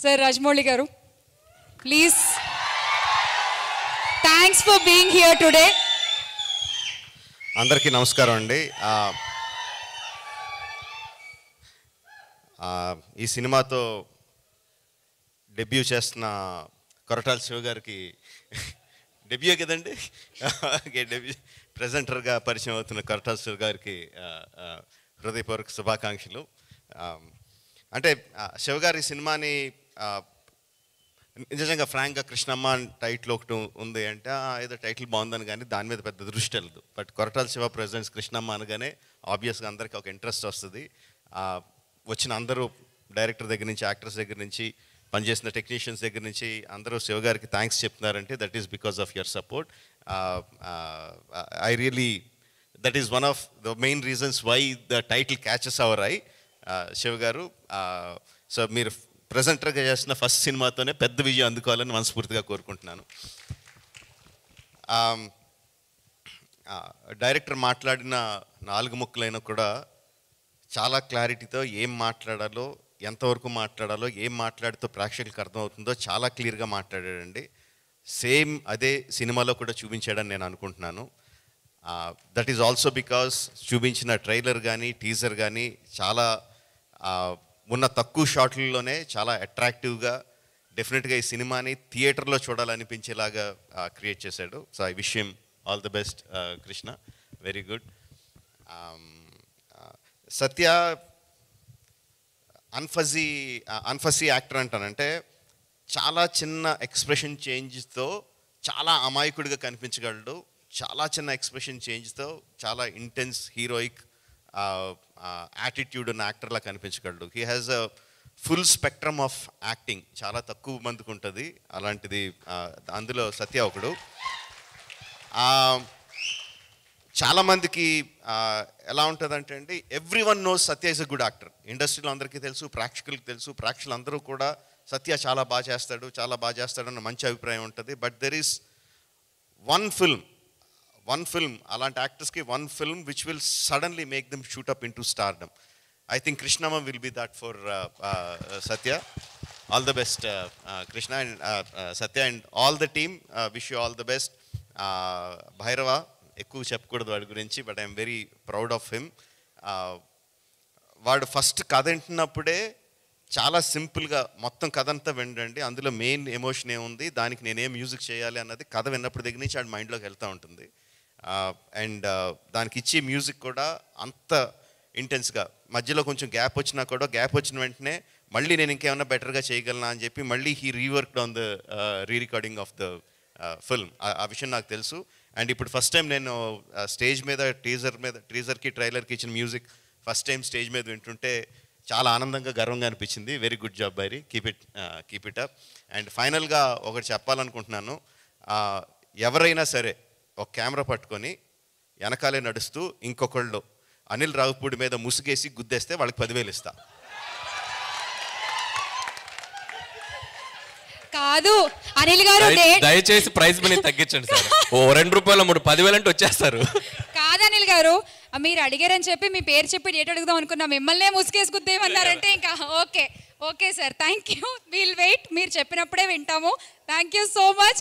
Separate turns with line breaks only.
Sir Rajamouli గారు, please. Thanks for being here today.
అందరికీ నమస్కారం అండి. ఈ సినిమాతో డెబ్యూ చేస్తున్న కొరటాల శివ గారికి డెబ్యూ కదండి, డెబ్యూ ప్రెజెంటర్గా పరిచయం అవుతున్న కొరటాల శివ గారికి హృదయపూర్వక శుభాకాంక్షలు. అంటే శివ గారి సినిమాని నిజంగా ఫ్రాంక్గా కృష్ణమ్మ టైటిల్ ఒకటి ఉంది అంటే ఏదో టైటిల్ బాగుందని కానీ దాని మీద పెద్ద దృష్టి వెళ్ళదు. బట్ కొరటాల శివ ప్రెజెంట్స్ కృష్ణమ్మ అనగానే ఆబ్వియస్గా అందరికీ ఒక ఇంట్రెస్ట్ వస్తుంది. వచ్చిన అందరూ డైరెక్టర్ దగ్గర నుంచి, యాక్టర్స్ దగ్గర నుంచి, పనిచేసిన టెక్నీషియన్స్ దగ్గర నుంచి అందరూ శివ గారికి థ్యాంక్స్ చెప్తున్నారంటే that is because of your support. I really that is one of the main reasons why the title catches our eye. Shiva గారు, సో మీరు ప్రెజెంటర్గా చేసిన ఫస్ట్ సినిమాతోనే పెద్ద విజయం అందుకోవాలని మనస్ఫూర్తిగా కోరుకుంటున్నాను. డైరెక్టర్ మాట్లాడిన 4 ముక్కలైనా కూడా చాలా క్లారిటీతో ఏం మాట్లాడాలో, ఎంతవరకు మాట్లాడాలో, ఏం మాట్లాడితో ప్రేక్షకులకు అర్థమవుతుందో చాలా క్లియర్గా మాట్లాడాడండి. సేమ్ అదే సినిమాలో కూడా చూపించాడని నేను అనుకుంటున్నాను. దట్ ఈజ్ ఆల్సో బికాస్ చూపించిన ట్రైలర్ కానీ టీజర్ కానీ చాలా ఉన్న తక్కువ షాట్లలోనే చాలా అట్రాక్టివ్గా, డెఫినెట్గా ఈ సినిమాని థియేటర్లో చూడాలనిపించేలాగా క్రియేట్ చేశాడు. So I wish him all the best Krishna, very good. Satya అన్ఫజీ యాక్టర్ అంటానంటే చాలా చిన్న ఎక్స్ప్రెషన్ చేంజ్తో చాలా అమాయకుడిగా కనిపించగలడు. చాలా చిన్న ఎక్స్ప్రెషన్ చేంజ్తో చాలా ఇంటెన్స్ హీరోయిక్ యాటిట్యూడ్ ఉన్న యాక్టర్లా కనిపించగలడు. He has a full spectrum of acting, చాలా తక్కువ మందికి ఉంటుంది అలాంటిది. అందులో సత్య ఒకడు. చాలామందికి ఎలా ఉంటుందంటే అండి, every one knows Satya is a good actor. ఇండస్ట్రీలో అందరికీ తెలుసు, ప్రేక్షకులకు తెలుసు. ప్రేక్షకులు అందరూ కూడా సత్య చాలా బాగా చేస్తాడు అన్న మంచి అభిప్రాయం ఉంటుంది. But there is one film అలాంటి యాక్టర్స్కి one film which will suddenly make them shoot up into stardom. I think Krishnamma will be that for Satya. All the best Krishna and Satya and all the team. Wish you all the best. Bhairava ఎక్కువ చెప్పకూడదు వాడి గురించి, but I'm very proud of him. వాడు first కథ వింటున్నప్పుడే చాలా సింపుల్గా మొత్తం కథ అంతా వినండి, అందులో మెయిన్ ఎమోషన్ ఏముంది, దానికి నేనేం మ్యూజిక్ చేయాలి అన్నది కథ విన్నప్పుడు దగ్గర నుంచి వాడి మైండ్లోకి వెళ్తూ ఉంటుంది. అండ్ దానికి ఇచ్చే మ్యూజిక్ కూడా అంత ఇంటెన్స్గా, మధ్యలో కొంచెం గ్యాప్ వచ్చినా కూడా గ్యాప్ వచ్చిన వెంటనే మళ్ళీ నేను ఇంకేమన్నా బెటర్గా చేయగలనా అని చెప్పి మళ్ళీ he reworked on the rerecording of the film. ఆ విషయం నాకు తెలుసు. అండ్ ఇప్పుడు ఫస్ట్ టైం నేను స్టేజ్ మీద టీజర్కి ట్రైలర్కి ఇచ్చిన మ్యూజిక్ ఫస్ట్ టైం స్టేజ్ మీద వింటుంటే చాలా ఆనందంగా, గర్వంగా అనిపించింది. Very good job బైరీ, keep it up. And ఫైనల్గా ఒకటి చెప్పాలనుకుంటున్నాను. ఎవరైనా సరే ఒక కెమెరా పట్టుకొని వెనకాలే నడుస్తూ ఇంకొకళ్ళు అనిల్ రావుపూడి మీద ముసుగేసి గుద్దేస్తే వాళ్ళకి 10,000 ఇస్తా.
కాదు అనిల్ గారు,
దయచేసి ప్రైస్ మనీ తగ్గించండి సార్. ఓ 2 రూపాయలు 3 10,000 అంటే వచ్చేస్తారు.
కాదు అనిల్ గారు, మీరు అడిగారని చెప్పి మీ పేరు చెప్పి డేట్ అడుగుదాం అనుకున్నా, మిమ్మల్నే ముసుగేసుకుద్దేమన్నారంటే ఇంకా okay sir, thank you. Will wait, మీరు చెప్పినప్పుడే వింటాము. Thank you so much.